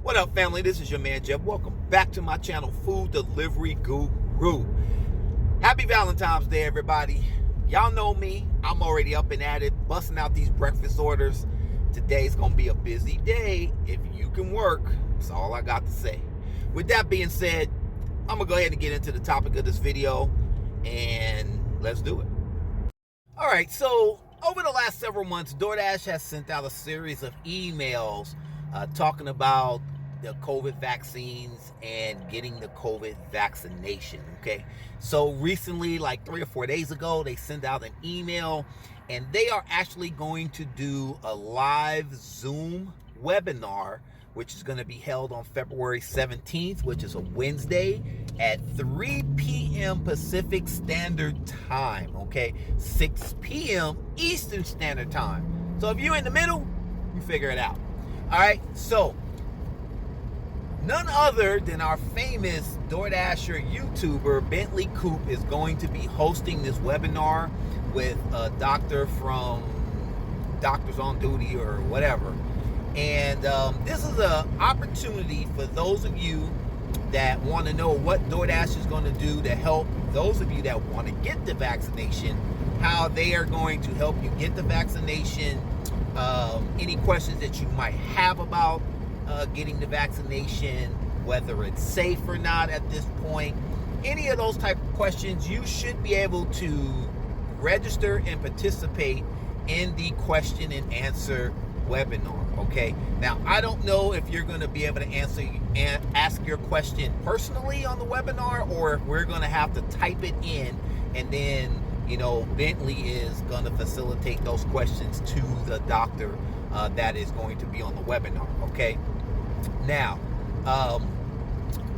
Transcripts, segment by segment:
What up, family? This is your man Jeff. Welcome back to my channel, Food Delivery Guru. Happy Valentine's Day, everybody. Y'all know me. I'm already up and at it, busting out these breakfast orders. Today's gonna be a busy day. If you can work, that's all I got to say. With that being said, I'm gonna go ahead and get into the topic of this video, and let's do it. All right, so over the last several months, DoorDash has sent out a series of emails talking about the COVID vaccines and getting the COVID vaccination, okay? So recently, like 3 or 4 days ago, they sent out an email, and they are actually going to do a live Zoom webinar, which is going to be held on February 17th, which is a Wednesday at 3 p.m. Pacific Standard Time, okay? 6 p.m. Eastern Standard Time. So if you're in the middle, you figure it out. All right, so none other than our famous DoorDasher YouTuber, Bentley Coop, is going to be hosting this webinar with a doctor from Doctors on Duty or whatever. And this is an opportunity for those of you that want to know what DoorDash is going to do to help those of you that want to get the vaccination, how they are going to help you get the vaccination, any questions that you might have about getting the vaccination, whether it's safe or not at this point, any of those type of questions. You should be able to register and participate in the question and answer webinar, okay? Now, I don't know if you're going to be able to ask your question personally on the webinar, or if we're going to have to type it in, and then, you know, Bentley is going to facilitate those questions to the doctor that is going to be on the webinar, okay? Now,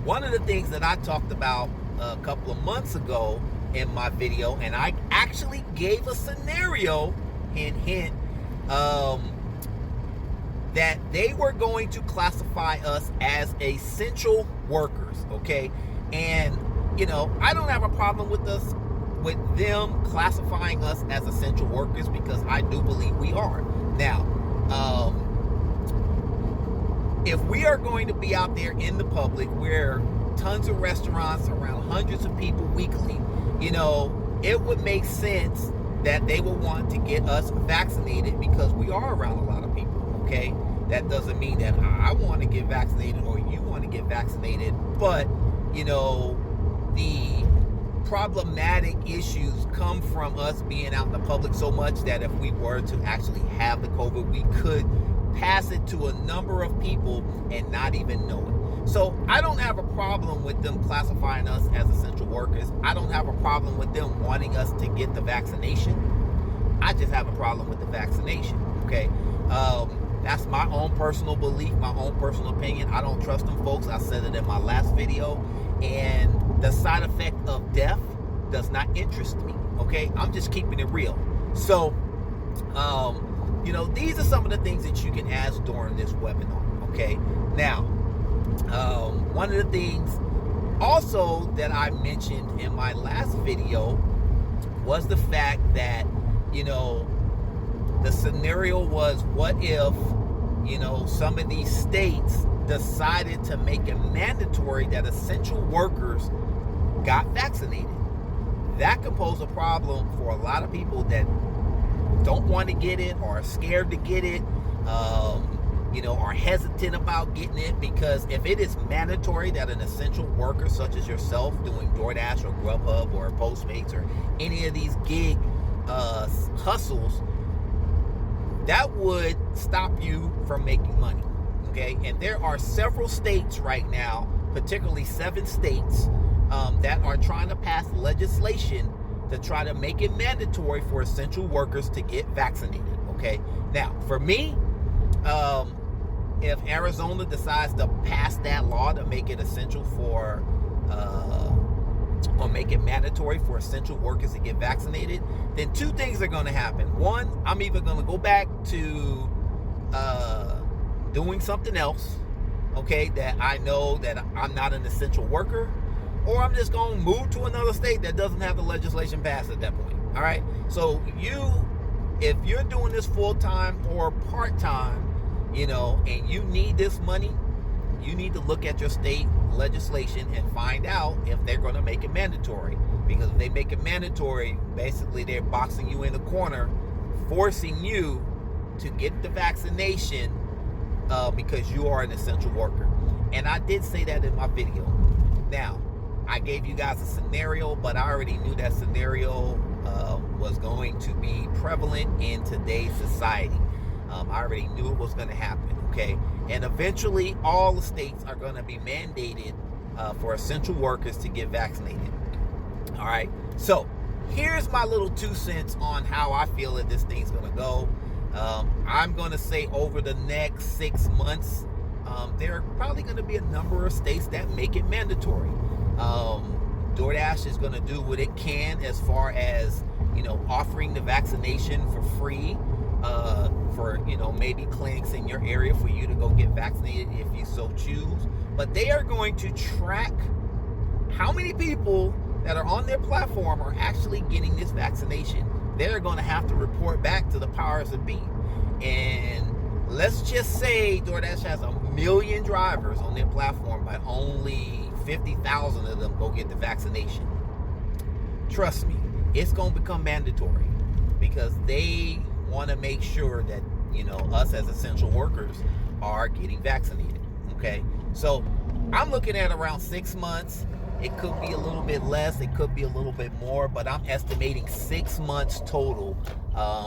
one of the things that I talked about a couple of months ago in my video, and I actually gave a scenario, hint, that they were going to classify us as essential workers, okay? And, you know, I don't have a problem with them classifying us as essential workers, because I do believe we are. Now, if we are going to be out there in the public where tons of restaurants, around hundreds of people weekly, you know, it would make sense that they would want to get us vaccinated, because we are around a lot of people, okay? That doesn't mean that I want to get vaccinated or you want to get vaccinated, but, you know, the problematic issues come from us being out in the public so much that if we were to actually have the COVID, we could pass it to a number of people and not even know it. So I don't have a problem with them classifying us as essential workers. I don't have a problem with them wanting us to get the vaccination. I just have a problem with the vaccination, okay? That's my own personal belief, my own personal opinion. I don't trust them folks. I said it in my last video. And the side effect of death does not interest me, okay? I'm just keeping it real. So, you know, these are some of the things that you can ask during this webinar, okay? Now, one of the things also that I mentioned in my last video was the fact that, you know, the scenario was, what if, you know, some of these states decided to make it mandatory that essential workers got vaccinated? That could pose a problem for a lot of people that don't want to get it, or are scared to get it, you know, are hesitant about getting it, because if it is mandatory that an essential worker such as yourself doing DoorDash or Grubhub or Postmates or any of these gig hustles, that would stop you from making money, okay? And there are several states right now, particularly 7 states, that are trying to pass legislation to try to make it mandatory for essential workers to get vaccinated, okay? Now, for me, if Arizona decides to pass that law to make it essential for, or make it mandatory for essential workers to get vaccinated, then 2 things are going to happen. One, I'm either going to go back to doing something else, okay, that I know that I'm not an essential worker, or I'm just going to move to another state that doesn't have the legislation passed at that point. All right, so if you're doing this full-time or part-time, you know, and you need this money, you need to look at your state legislation and find out if they're going to make it mandatory. Because if they make it mandatory, basically they're boxing you in the corner, forcing you to get the vaccination because you are an essential worker. And I did say that in my video. Now, I gave you guys a scenario, but I already knew that scenario was going to be prevalent in today's society. I already knew it was going to happen, okay? And eventually, all the states are going to be mandated for essential workers to get vaccinated. All right? So, here's my little 2 cents on how I feel that this thing's going to go. I'm going to say over the next 6 months, there are probably going to be a number of states that make it mandatory. DoorDash is going to do what it can as far as, offering the vaccination for free for, maybe clinics in your area for you to go get vaccinated if you so choose. But they are going to track how many people that are on their platform are actually getting this vaccination. They're going to have to report back to the powers that be. And let's just say DoorDash has 1 million drivers on their platform, but only 50,000 of them go get the vaccination. Trust me, it's going to become mandatory because they want to make sure that, us as essential workers are getting vaccinated. Okay? So I'm looking at around 6 months. It could be a little bit less, it could be a little bit more, but I'm estimating 6 months total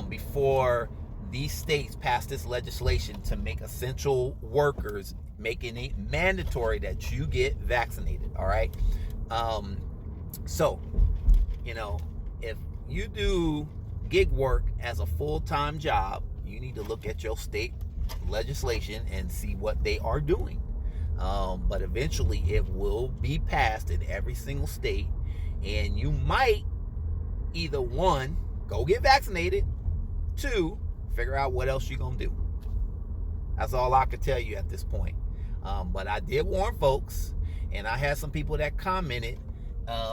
before these states pass this legislation to make essential workers, making it mandatory that you get vaccinated. All right. So, if you do gig work as a full-time job, you need to look at your state legislation and see what they are doing. But eventually it will be passed in every single state, and you might either 1, go get vaccinated, 2, figure out what else you're gonna do. That's all I can tell you at this point. But I did warn folks, and I had some people that commented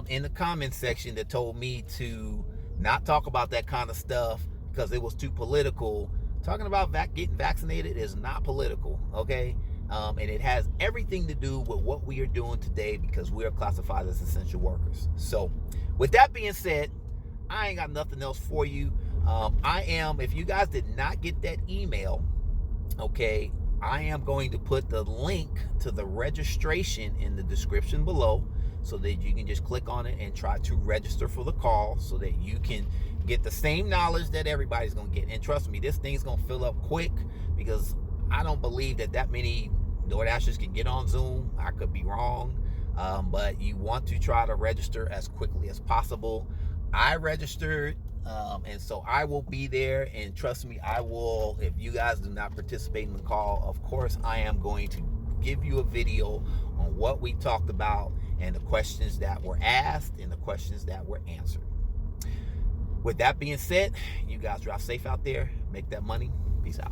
in the comment section that told me to not talk about that kind of stuff because it was too political. Talking about getting vaccinated is not political, okay? And it has everything to do with what we are doing today because we are classified as essential workers. So with that being said, I ain't got nothing else for you. If you guys did not get that email, okay, I am going to put the link to the registration in the description below so that you can just click on it and try to register for the call so that you can get the same knowledge that everybody's going to get. And trust me, this thing's going to fill up quick because I don't believe that many DoorDashers can get on Zoom. I could be wrong, but you want to try to register as quickly as possible. I registered, and so I will be there, and trust me, I will. If you guys do not participate in the call, of course, I am going to give you a video on what we talked about and the questions that were asked and the questions that were answered. With that being said, you guys drive safe out there, make that money. Peace out.